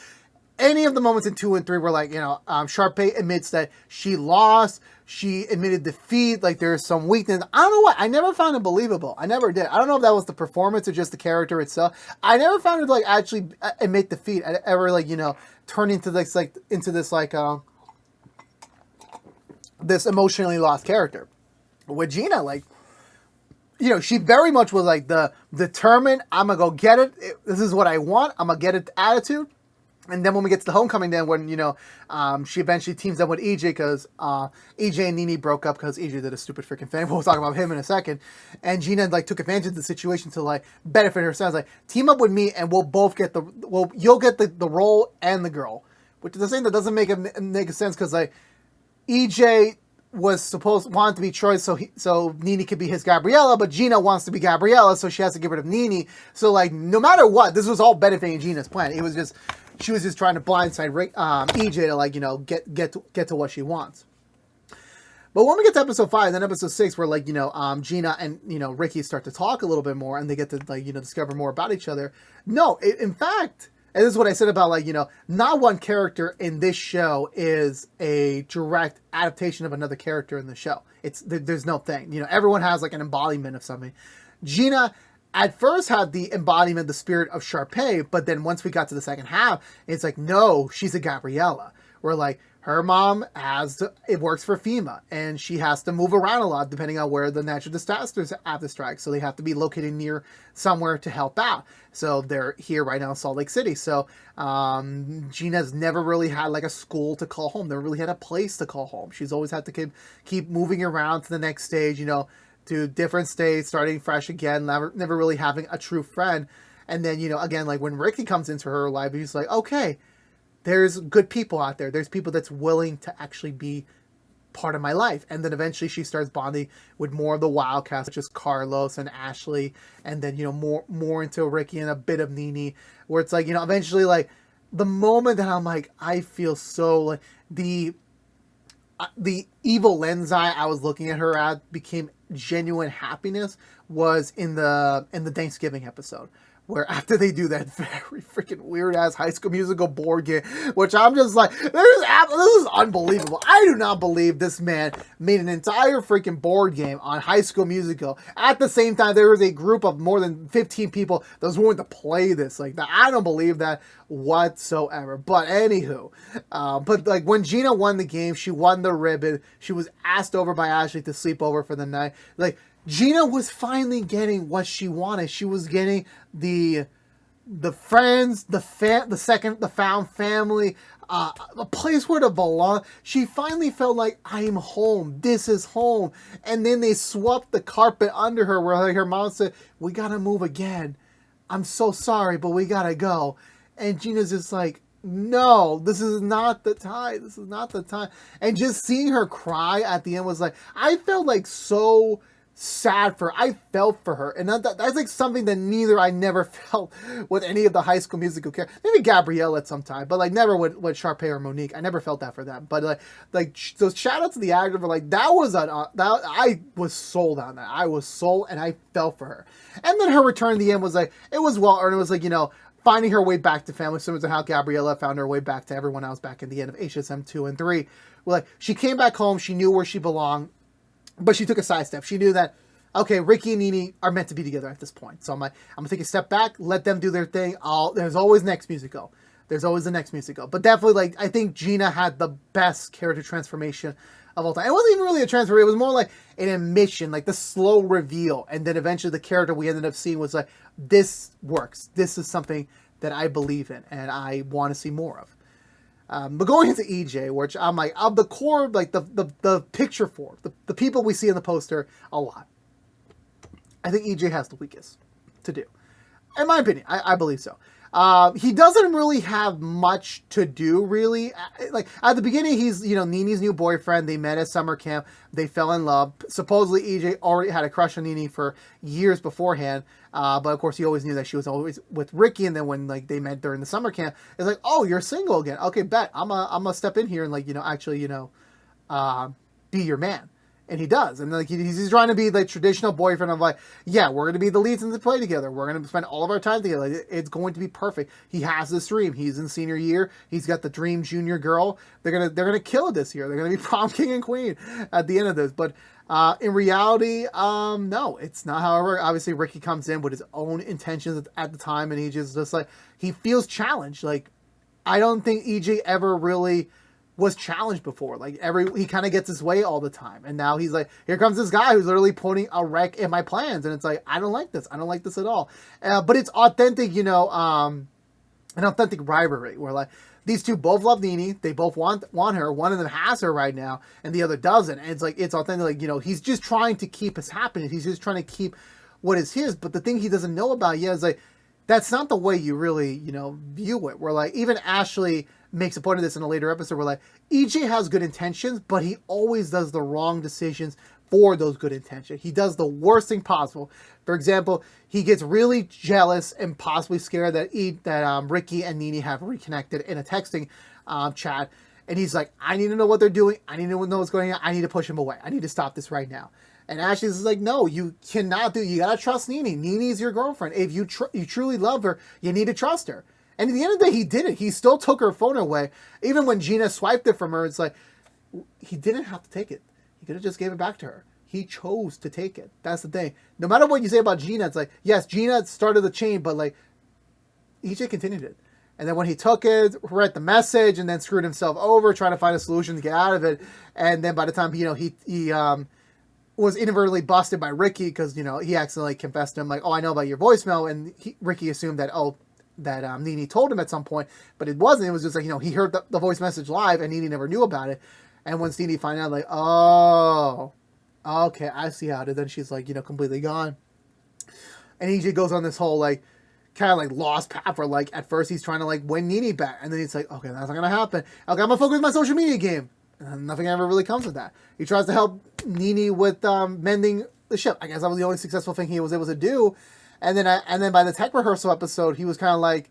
any of the moments in 2 and 3 where, like, Sharpay admits that she lost, she admitted defeat, like, there's some weakness. I don't know why. I never found it believable. I never did. I don't know if that was the performance or just the character itself. I never found it, like, actually admit defeat. I ever, like, turn into this, like, this emotionally lost character. But with Gina, like, she very much was like the determined, I'm going to go get it. This is what I want. I'm going to get it attitude. And then when we get to the homecoming, then when, she eventually teams up with EJ because EJ and Nini broke up because EJ did a stupid freaking thing. We'll talk about him in a second. And Gina, like, took advantage of the situation to, like, benefit herself. Like, team up with me and we'll both get you'll get the role and the girl. Which is the thing that doesn't make sense because, like, EJ was wanted to be Troy so Nini could be his Gabriella, but Gina wants to be Gabriella, so she has to get rid of Nini. So, like, no matter what, this was all benefiting Gina's plan. It was just, she was just trying to blindside EJ to, like, get to what she wants. But when we get to episode 5, then episode 6, where, like, Gina and, Ricky start to talk a little bit more, and they get to, like, discover more about each other. No, in fact, And this is what I said about, like, not one character in this show is a direct adaptation of another character in the show. There's no thing. Everyone has like an embodiment of something. Gina at first had the embodiment, the spirit of Sharpay, but then once we got to the second half, it's like, no, she's a Gabriella. We're like, her mom it works for FEMA, and she has to move around a lot depending on where the natural disasters have to strike. So they have to be located near somewhere to help out. So they're here right now in Salt Lake City. So Gina's never really had like a school to call home. Never really had a place to call home. She's always had to keep moving around to the next stage, to different states, starting fresh again, never really having a true friend. And then, again, like when Ricky comes into her life, he's like, okay, there's good people out there. There's people that's willing to actually be part of my life. And then eventually she starts bonding with more of the Wildcats, such as Carlos and Ashley. And then, more into Ricky and a bit of Nene, where it's like, eventually, like, the moment that I'm like, I feel so, like, the evil lens I was looking at her at became genuine happiness was in the Thanksgiving episode, where after they do that very freaking weird ass High School Musical board game, which I'm just like, this is unbelievable. I do not believe this man made an entire freaking board game on High School Musical. At the same time, there was a group of more than 15 people that was willing to play this. Like, I don't believe that whatsoever. But anywho, but like when Gina won the game, she won the ribbon. She was asked over by Ashley to sleep over for the night. Like, Gina was finally getting what she wanted. She was getting the friends, the found family, a place where to belong. She finally felt like, I'm home. This is home. And then they swept the carpet under her, where like her mom said, we gotta move again. I'm so sorry, but we gotta go. And Gina's just like, no, this is not the time. This is not the time. And just seeing her cry at the end was like, I felt like so sad for her. I felt for her, and that's like something that I never felt with any of the High School Musical characters. Maybe Gabrielle at some time, but like never with Sharpay or Monique. I never felt that for them. But so shout out to the actor for like that I was sold on that. I was sold, and I felt for her. And then her return at the end was like, it was well earned. It was like, finding her way back to family, similar to how Gabriella found her way back to everyone else back in the end of HSM 2 and 3. Like, she came back home, she knew where she belonged, but she took a sidestep. She knew that, okay, Ricky and Nene are meant to be together at this point. So I'm like, I'm going to take a step back, let them do their thing. There's always next musical. There's always the next musical. But definitely, like, I think Gina had the best character transformation of all time. It wasn't even really a transfer. It was more like an admission, like the slow reveal. And then eventually the character we ended up seeing was like, this works. This is something that I believe in and I want to see more of. But going into EJ, which I'm like, of the core, like the picture for, the people we see in the poster a lot, I think EJ has the weakest to do. In my opinion, I believe so. He doesn't really have much to do, really. Like, at the beginning, he's, Nene's new boyfriend. They met at summer camp. They fell in love. Supposedly, EJ already had a crush on Nene for years beforehand. But, of course, he always knew that she was always with Ricky. And then when, like, they met during the summer camp, it's like, oh, you're single again. Okay, bet. I'm gonna step in here and, like, actually, be your man. And he does. And like he's trying to be the traditional boyfriend of like, yeah, we're going to be the leads in the play together. We're going to spend all of our time together. Like, it's going to be perfect. He has this dream. He's in senior year. He's got the dream junior girl. They're going to kill it this year. They're going to be prom king and queen at the end of this. But in reality, no, it's not. However, obviously Ricky comes in with his own intentions at the time. And he just like, he feels challenged. Like, I don't think EJ ever really was challenged before. Like, he kind of gets his way all the time. And now he's like, here comes this guy who's literally putting a wreck in my plans. And it's like, I don't like this. I don't like this at all. But it's authentic, an authentic rivalry where like these two both love Nene. They both want her. One of them has her right now and the other doesn't. And it's like, it's authentic. Like, he's just trying to keep his happiness. He's just trying to keep what is his. But the thing he doesn't know about yet is like, that's not the way you really, view it. Where like, even Ashley makes a point of this in a later episode where like, EJ has good intentions, but he always does the wrong decisions for those good intentions. He does the worst thing possible. For example, he gets really jealous and possibly scared that Ricky and Nene have reconnected in a texting chat. And he's like, I need to know what they're doing. I need to know what's going on. I need to push him away. I need to stop this right now. And Ashley's like, no, you cannot do. You gotta trust Nene. Nene's your girlfriend. If you truly love her, you need to trust her. And at the end of the day, he did it. He still took her phone away. Even when Gina swiped it from her, it's like, he didn't have to take it. He could have just gave it back to her. He chose to take it. That's the thing. No matter what you say about Gina, it's like, yes, Gina started the chain, but like, EJ continued it. And then when he took it, read the message, and then screwed himself over, trying to find a solution to get out of it. And then by the time, he was inadvertently busted by Ricky because, he accidentally confessed to him, like, oh, I know about your voicemail. And Ricky assumed that, Nene told him at some point, but it wasn't. It was just like, he heard the voice message live and Nene never knew about it. And once Nene found out, like, oh, okay, I see how it is. Then she's like, completely gone. And EJ goes on this whole, like, kind of like lost path where, like, at first he's trying to like win Nene back, and then he's like, okay, that's not gonna happen. Okay, I'm gonna focus on my social media game, and nothing ever really comes of that. He tries to help Nene with mending the ship. I guess that was the only successful thing he was able to do. And then by the tech rehearsal episode, he was kind of like,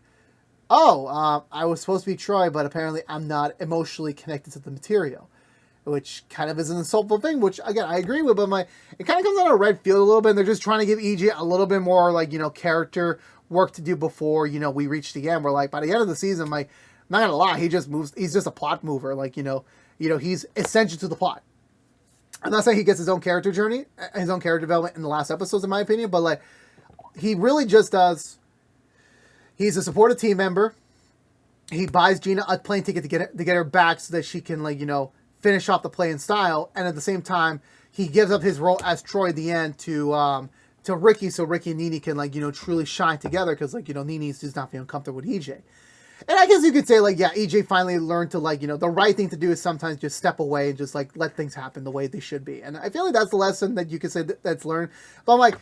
oh, I was supposed to be Troy, but apparently I'm not emotionally connected to the material, which kind of is an insultful thing, which, again, I agree with, but it kind of comes out of red field a little bit, and they're just trying to give EJ a little bit more, like, character work to do before, we reach the end, where, like, by the end of the season, like, I'm not gonna lie, he just moves, he's just a plot mover, like, he's essential to the plot. I'm not saying he gets his own character journey, his own character development in the last episodes, in my opinion, but, like, he really just does, he's a supportive team member, he buys Gina a plane ticket to get her back so that she can, like, finish off the play in style, and at the same time, he gives up his role as Troy at the end to Ricky, so Ricky and Nene can, like, truly shine together, because, like, Nene's just not feeling comfortable with EJ. And I guess you could say, like, yeah, EJ finally learned to, like, the right thing to do is sometimes just step away and just, like, let things happen the way they should be. And I feel like that's the lesson that you could say that's learned. But I'm like,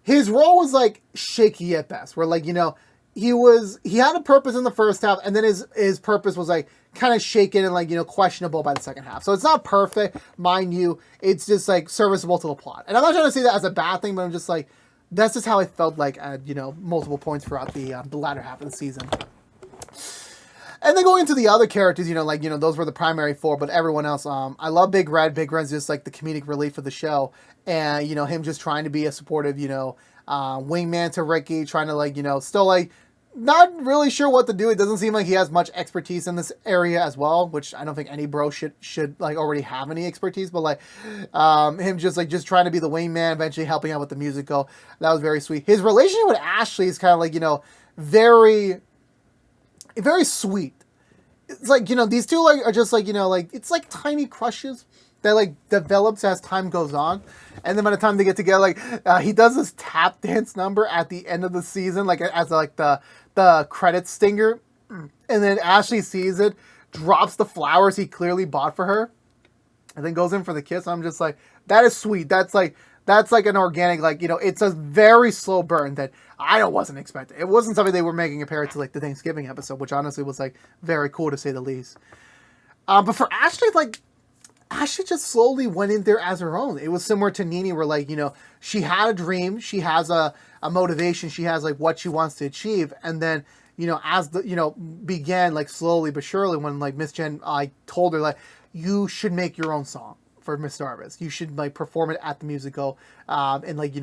his role was, like, shaky at best, where, like, he had a purpose in the first half, and then his purpose was, like, kind of shaken and, like, questionable by the second half. So it's not perfect, mind you. It's just, like, serviceable to the plot. And I'm not trying to say that as a bad thing, but I'm just, like, that's just how it felt like at, multiple points throughout the latter half of the season. And then going into the other characters, those were the primary four, but everyone else, I love Big Red. Big Red's just, like, the comedic relief of the show. And, him just trying to be a supportive, wingman to Ricky, trying to, like, still, like, not really sure what to do. It doesn't seem like he has much expertise in this area as well, which I don't think any bro should like already have any expertise, but like him just trying to be the wingman, eventually helping out with the musical. That was very sweet. His relationship with Ashley is kind of like, very, very sweet. It's like, these two like are just like, like it's like tiny crushes that like develops as time goes on. And then by the time they get together, like he does this tap dance number at the end of the season, like as like the credit stinger, and then Ashley sees it, drops the flowers he clearly bought for her, and then goes in for the kiss. I'm just like, that is sweet. That's like an organic, like, it's a very slow burn that I wasn't expecting. It wasn't something they were making compared to like the Thanksgiving episode, which honestly was like very cool to say the least. But for Ashley, like, Ashley just slowly went in there as her own. It was similar to Nene where, like, she had a dream, she has a motivation, she has, like, what she wants to achieve. And then, as the, began, like, slowly but surely when, like, Miss Jen, I told her, like, you should make your own song for Miss Starvis. You should, like, perform it at the musical. And, like,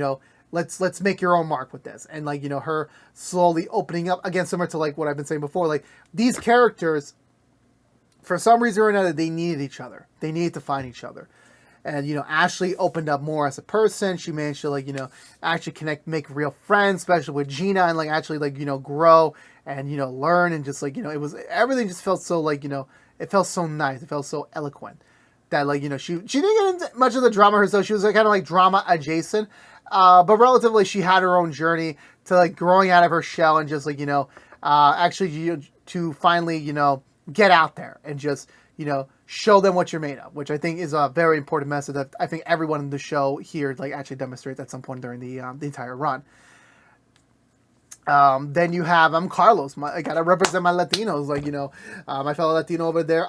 let's make your own mark with this. And, like, her slowly opening up, again, similar to, like, what I've been saying before, like, these characters, for some reason or another, they needed each other. They needed to find each other. And, Ashley opened up more as a person. She managed to, like, actually connect, make real friends, especially with Gina, and, like, actually, like, grow and, learn. And just, like, it was, everything just felt so, like, it felt so nice. It felt so eloquent that, like, she didn't get into much of the drama herself. She was, like, kind of, like, drama adjacent. But relatively, she had her own journey to, like, growing out of her shell and just, like, actually to finally, get out there and just, show them what you're made of, which I think is a very important message that I think everyone in the show here, like, actually demonstrates at some point during the entire run. Then you have, I'm Carlos. I gotta represent my Latinos, like, my fellow Latino over there,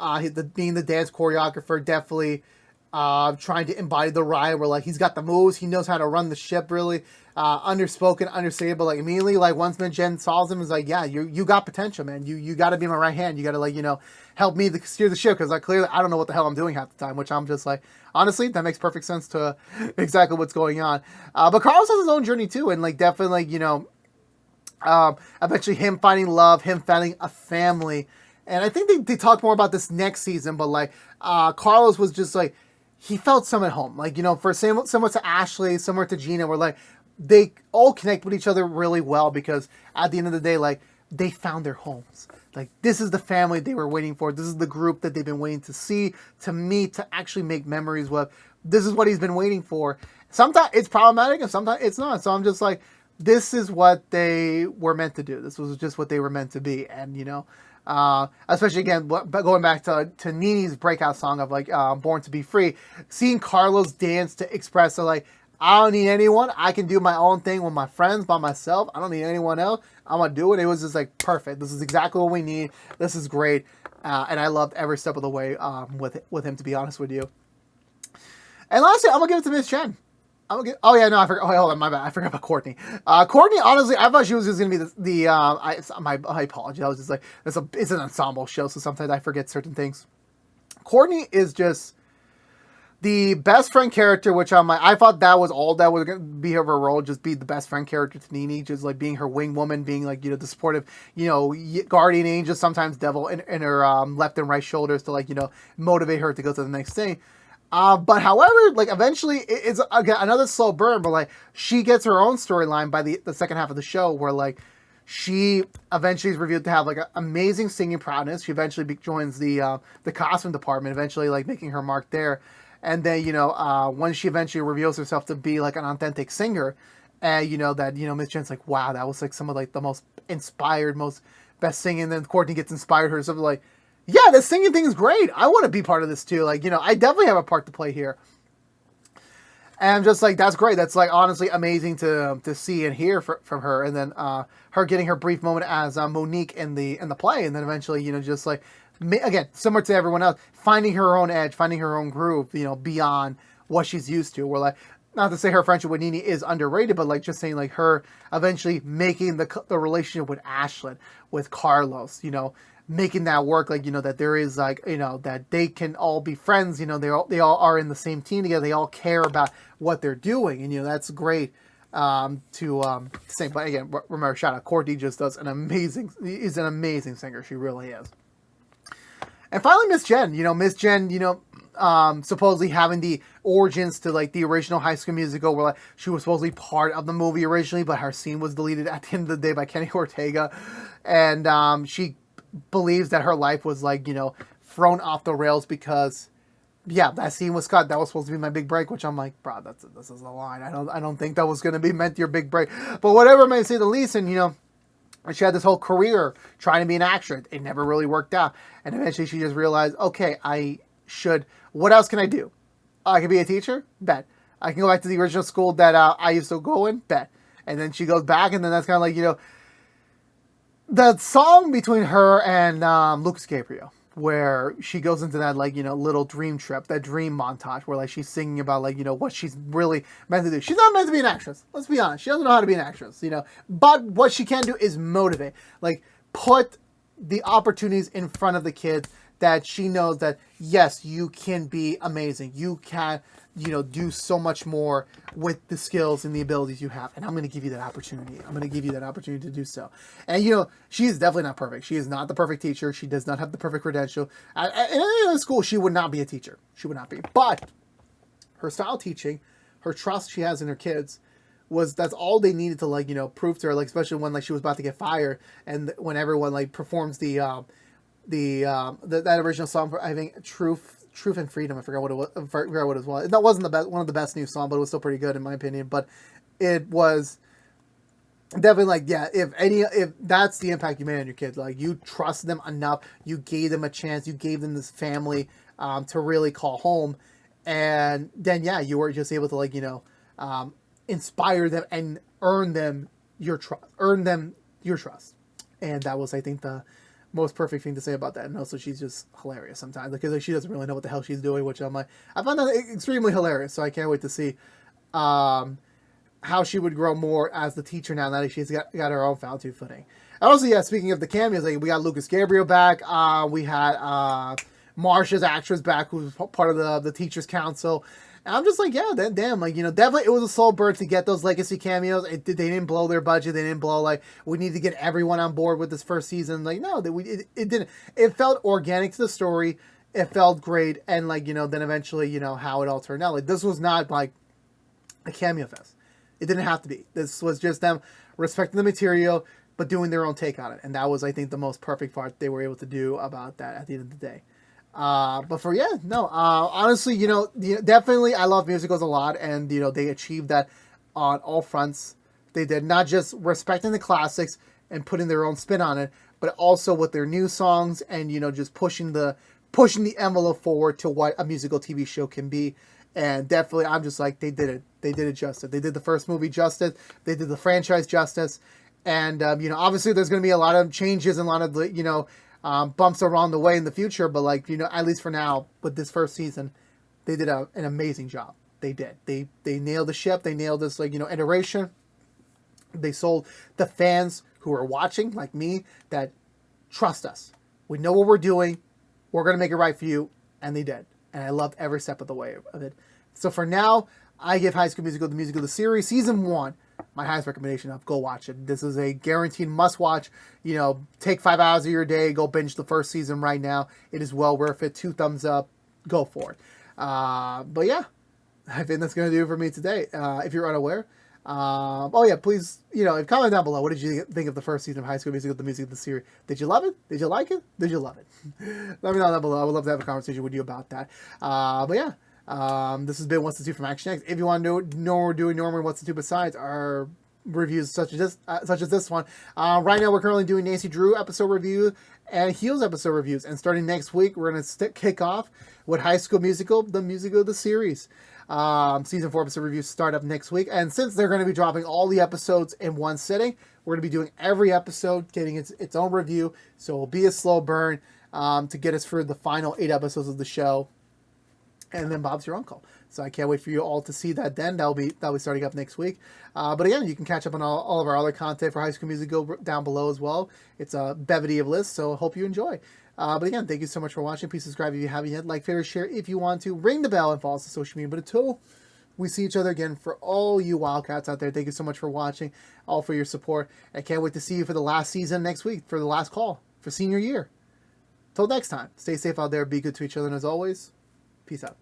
being the dance choreographer, definitely trying to embody the ride where, like, he's got the moves, he knows how to run the ship really, underspoken, understated, but, like, immediately, like, once Jen saw him, is like, yeah, you got potential, man. You got to be my right hand. You got to, like, help me steer the ship, because, like, clearly I don't know what the hell I'm doing half the time, which I'm just like, honestly, that makes perfect sense to exactly what's going on. But Carlos has his own journey too, and, like, definitely, like, Eventually him finding love, him finding a family. And I think they talk more about this next season, but like Carlos was just like, he felt some at home. Like, you know, for similar to Ashley, similar to Gina, where like they all connect with each other really well because at the end of the day, like they found their homes. Like this is the family they were waiting for. This is the group that they've been waiting to see, to meet, to actually make memories with. This is what he's been waiting for. Sometimes it's problematic and sometimes it's not. So I'm just like, this is what they were meant to do. This was just what they were meant to be. And, you know, especially again, going back to Nini's breakout song of like Born to Be Free, seeing Carlos dance to express that like, I don't need anyone. I can do my own thing with my friends, by myself. I don't need anyone else. I'm going to do it. It was just like perfect. This is exactly what we need. This is great. And I loved every step of the way with him, to be honest with you. And lastly, I'm going to give it to Miss Jen. Oh yeah, no, I forgot. Oh, hold on, my bad. I forgot about Courtney. Courtney, honestly, I thought she was just gonna be I apologize. I was just like, it's an ensemble show, so sometimes I forget certain things. Courtney is just the best friend character, which I'm like, I thought that was all that was gonna be her role, just be the best friend character to Nini, just like being her wing woman, being like, you know, the supportive, you know, guardian angel, sometimes devil in her left and right shoulders to like, you know, motivate her to go to the next thing. But however, like eventually it's again another slow burn, but like she gets her own storyline by the second half of the show where like she eventually is revealed to have like an amazing singing prowess. She eventually joins the costume department, eventually like making her mark there. And then, you know, when she eventually reveals herself to be like an authentic singer, and you know that, you know, Miss Jen's like, wow, that was like some of like the most inspired, most best singing. And then Courtney gets inspired herself like, yeah, this singing thing is great. I want to be part of this too. Like, you know, I definitely have a part to play here. And I'm just like, that's great. That's like honestly amazing to see and hear from her. And then her getting her brief moment as Monique in the play, and then eventually, you know, just like again, similar to everyone else, finding her own edge, finding her own groove, you know, beyond what she's used to. Where like, not to say her friendship with Nini is underrated, but like just saying like her eventually making the relationship with Ashlyn, with Carlos, you know, making that work, like, you know, that there is like, you know, that they can all be friends, you know, they all are in the same team together, they all care about what they're doing, and you know, that's great to say. But again, remember, shout out, Courtney just does is an amazing singer, she really is. And finally, Miss Jen, you know, supposedly having the origins to like the original High School Musical, where like she was supposedly part of the movie originally, but her scene was deleted at the end of the day by Kenny Ortega, and she believes that her life was like, you know, thrown off the rails because, yeah, that scene was cut. That was supposed to be my big break, which I'm like, bro, this is a line. I don't think that was going to be meant your big break. But whatever, may say the least, and you know, she had this whole career trying to be an actress. It never really worked out. And eventually she just realized, okay, what else can I do? I can be a teacher? Bet. I can go back to the original school that I used to go in? Bet. And then she goes back, and then that's kind of like, you know, the song between her and Lucas Gabriel, where she goes into that, like, you know, little dream trip, that dream montage where like she's singing about like, you know, what she's really meant to do. She's not meant to be an actress. Let's be honest. She doesn't know how to be an actress, you know, but what she can do is motivate, like put the opportunities in front of the kids that she knows that, yes, you can be amazing. You can, you know, do so much more with the skills and the abilities you have. And I'm going to give you that opportunity. I'm going to give you that opportunity to do so. And, you know, she is definitely not perfect. She is not the perfect teacher. She does not have the perfect credential. In any other school, she would not be a teacher. She would not be. But her style teaching, her trust she has in her kids, that's all they needed to, like, you know, prove to her, like, especially when, like, she was about to get fired and when everyone, like, performs that original song for, I think, Truth and Freedom. I forgot what it was. That wasn't one of the best new songs, but it was still pretty good in my opinion. But it was definitely like, yeah, if that's the impact you made on your kids, like you trust them enough, you gave them a chance, you gave them this family to really call home, and then yeah, you were just able to, like, you know, inspire them and earn them your trust, and that was, I think, the most perfect thing to say about that. And also, she's just hilarious sometimes because like, she doesn't really know what the hell she's doing, which I'm like, I found that extremely hilarious. So I can't wait to see how she would grow more as the teacher now that she's got her own found footing. And also, yeah, speaking of the cameos, like we got Lucas Gabriel back. We had Marsha's actress back, who was part of the teachers council. And I'm just like, yeah, then damn, like, you know, definitely it was a slow burn to get those legacy cameos. They didn't blow their budget. They didn't blow like we need to get everyone on board with this first season. Like, no, it didn't. It felt organic to the story. It felt great, and like, you know, then eventually, you know, how it all turned out. Like, this was not like a cameo fest. It didn't have to be. This was just them respecting the material, but doing their own take on it, and that was, I think, the most perfect part they were able to do about that at the end of the day. But for honestly, you know, definitely I love musicals a lot, and you know they achieved that on all fronts. They did not just respecting the classics and putting their own spin on it, but also with their new songs and you know just pushing the envelope forward to what a musical TV show can be. And definitely, I'm just like they did it. They did it justice. They did the first movie justice. They did the franchise justice. And you know, obviously, there's going to be a lot of changes and a lot of you know. Bumps along the way in the future, but like, you know, at least for now, with this first season, they did an amazing job. They did. They nailed the ship. They nailed this, like, you know, iteration. They sold the fans who are watching, like me, that trust us. We know what we're doing. We're going to make it right for you. And they did. And I loved every step of the way of it. So for now, I give High School Musical, the musical, the series, season 1, my highest recommendation of go watch it. This is a guaranteed must watch. You know, take 5 hours of your day, go binge the first season right now. It is well worth it. 2 thumbs up. Go for it. But yeah, I think that's going to do it for me today. If you're unaware. Oh yeah, please, you know, comment down below. What did you think of the first season of High School Musical, the music of the series? Did you love it? Did you like it? Did you love it? Let me know down below. I would love to have a conversation with you about that. But yeah. This has been What's the Two from ActionX. If you want to know what we're doing normally, What's the Two besides our reviews such as this one. Right now we're currently doing Nancy Drew episode review and Heels episode reviews. And starting next week, we're going to kick off with High School Musical, the musical of the series. Season 4 episode reviews start up next week. And since they're going to be dropping all the episodes in one sitting, we're going to be doing every episode, getting its own review. So it'll be a slow burn to get us through the final 8 episodes of the show. And then Bob's Your Uncle. So I can't wait for you all to see that then. That'll be starting up next week. But again, you can catch up on all of our other content for High School Musical down below as well. It's a bevity of lists, so I hope you enjoy. But again, thank you so much for watching. Please subscribe if you haven't yet. Like, favorite, share if you want to. Ring the bell and follow us on social media. But until we see each other again, for all you Wildcats out there, thank you so much for watching, all for your support. I can't wait to see you for the last season next week, for the last call, for senior year. Till next time, stay safe out there, be good to each other, and as always, peace out.